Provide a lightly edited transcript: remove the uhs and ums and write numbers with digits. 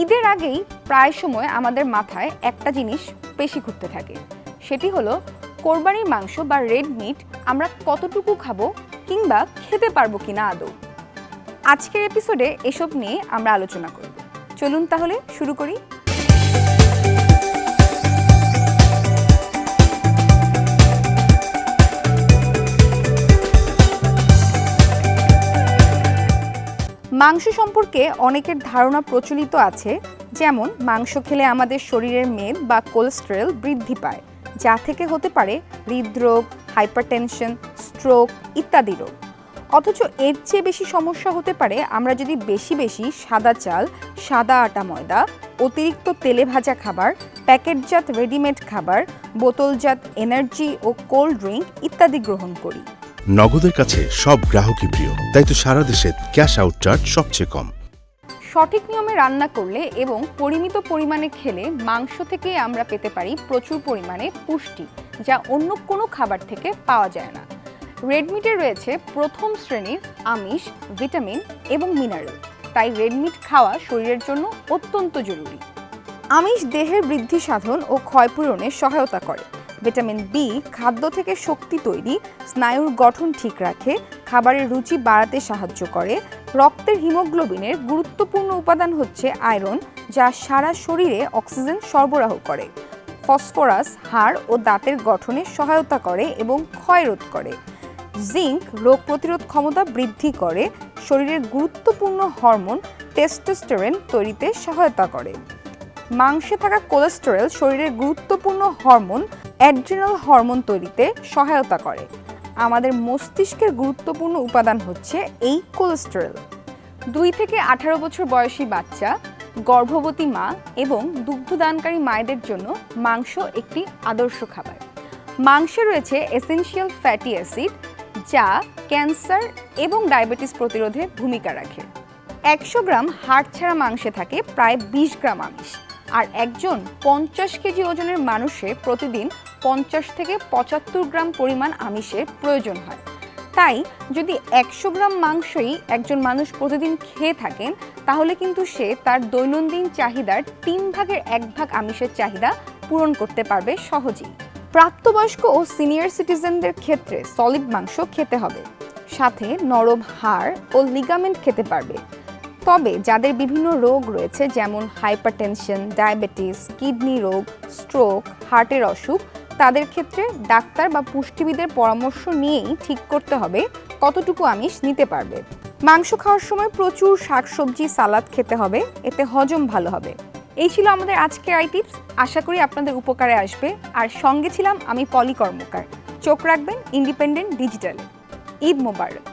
ঈদের আগেই প্রায় সময় আমাদের মাথায় একটা জিনিস বেশি ঘুরতে থাকে, সেটি হলো কোরবানির মাংস বা রেড মিট আমরা কতটুকু খাবো কিংবা খেতে পারবো কিনা আদৌ। আজকের এপিসোডে এসব নিয়ে আমরা আলোচনা করব। চলুন তাহলে শুরু করি। মাংস সম্পর্কে অনেকের ধারণা প্রচলিত আছে, যেমন মাংস খেলে আমাদের শরীরের মেদ বা কোলেস্টেরল বৃদ্ধি পায়, যা থেকে হতে পারে হৃদরোগ, হাইপারটেনশন, স্ট্রোক ইত্যাদি রোগ। অথচ এর চেয়ে বেশি সমস্যা হতে পারে আমরা যদি বেশি সাদা চাল, সাদা আটা ময়দা, অতিরিক্ত তেলে ভাজা খাবার, প্যাকেটজাত রেডিমেড খাবার, বোতলজাত এনার্জি ও কোল্ড ড্রিঙ্ক ইত্যাদি গ্রহণ করি। নগদের কাছে সব গ্রাহকই প্রিয়, তাই তো সারা দেশে ক্যাশ আউট চার্জ সবচেয়ে কম। সঠিক নিয়মে রান্না করলে এবং পরিমিত পরিমাণে খেলে মাংস থেকে আমরা পেতে পারি প্রচুর পরিমাণে পুষ্টি, যা অন্য কোনো খাবার থেকে পাওয়া যায় না। রেড মিটে রয়েছে প্রথম শ্রেণীর আমিষ, ভিটামিন এবং মিনারেল, তাই রেড মিট খাওয়া শরীরের জন্য অত্যন্ত জরুরি। আমিষ দেহের বৃদ্ধি সাধন ও ক্ষয়পূরণে সহায়তা করে। ভিটামিন বি খাদ্য থেকে শক্তি তৈরি, স্নায়ুর গঠন ঠিক রাখে, খাবারের রুচি বাড়াতে সাহায্য করে। রক্তের হিমোগ্লোবিনের গুরুত্বপূর্ণ উপাদান হচ্ছে আয়রন, যা সারা শরীরে অক্সিজেন সরবরাহ করে। ফসফরাস হাড় ও দাঁতের গঠনে সহায়তা করে এবং ক্ষয় রোধ করে। জিঙ্ক রোগ প্রতিরোধ ক্ষমতা বৃদ্ধি করে, শরীরের গুরুত্বপূর্ণ হরমোন টেস্টোস্টেরন তৈরিতে সহায়তা করে। মাংসে থাকা কোলেস্টেরল শরীরের গুরুত্বপূর্ণ হরমোন অ্যাড্রিনাল হরমোন তৈরিতে সহায়তা করে। আমাদের মস্তিষ্কের গুরুত্বপূর্ণ উপাদান হচ্ছে এই কোলেস্টেরল। 2 থেকে 18 বছর বয়সী বাচ্চা, গর্ভবতী মা এবং দুগ্ধদানকারী মায়েদের জন্য মাংস একটি আদর্শ খাবার। মাংসে রয়েছে এসেনশিয়াল ফ্যাটি অ্যাসিড, যা ক্যান্সার এবং ডায়াবেটিস প্রতিরোধে ভূমিকা রাখে। 100 গ্রাম হাড় ছাড়া মাংসে থাকে প্রায় 20 গ্রাম আমিষ, আর একজন 50 কেজি ওজনের মানুষের প্রতিদিন 50 থেকে 75 গ্রাম পরিমাণ আমিষের প্রয়োজন হয়। তাই যদি 100 গ্রাম মাংসই একজন মানুষ প্রতিদিন খেয়ে থাকেন, তাহলে কিন্তু সে তার দৈনন্দিন চাহিদার 3 ভাগের 1 ভাগ আমিষের চাহিদা পূরণ করতে পারবে সহজেই। প্রাপ্তবয়স্ক ও সিনিয়র সিটিজেনদের ক্ষেত্রে সলিড মাংস খেতে হবে, সাথে নরম হাড় ও লিগামেন্ট খেতে পারবে। তবে যাদের বিভিন্ন রোগ রয়েছে, যেমন হাইপারটেনশন, ডায়াবেটিস, কিডনি রোগ, স্ট্রোক, হার্টের অসুখ, তাদের ক্ষেত্রে ডাক্তার বা পুষ্টিবিদের পরামর্শ নিয়েই ঠিক করতে হবে কতটুকু আমিষ নিতে পারবে। মাংস খাওয়ার সময় প্রচুর শাকসবজি, সালাদ খেতে হবে, এতে হজম ভালো হবে। এই ছিল আমাদের আজকের টিপস। আশা করি আপনাদের উপকারে আসবে। আর সঙ্গে ছিলাম আমি পলি কর্মকার। চোখ রাখবেন ইন্ডিপেন্ডেন্ট ডিজিটালে। ঈদ মোবারক।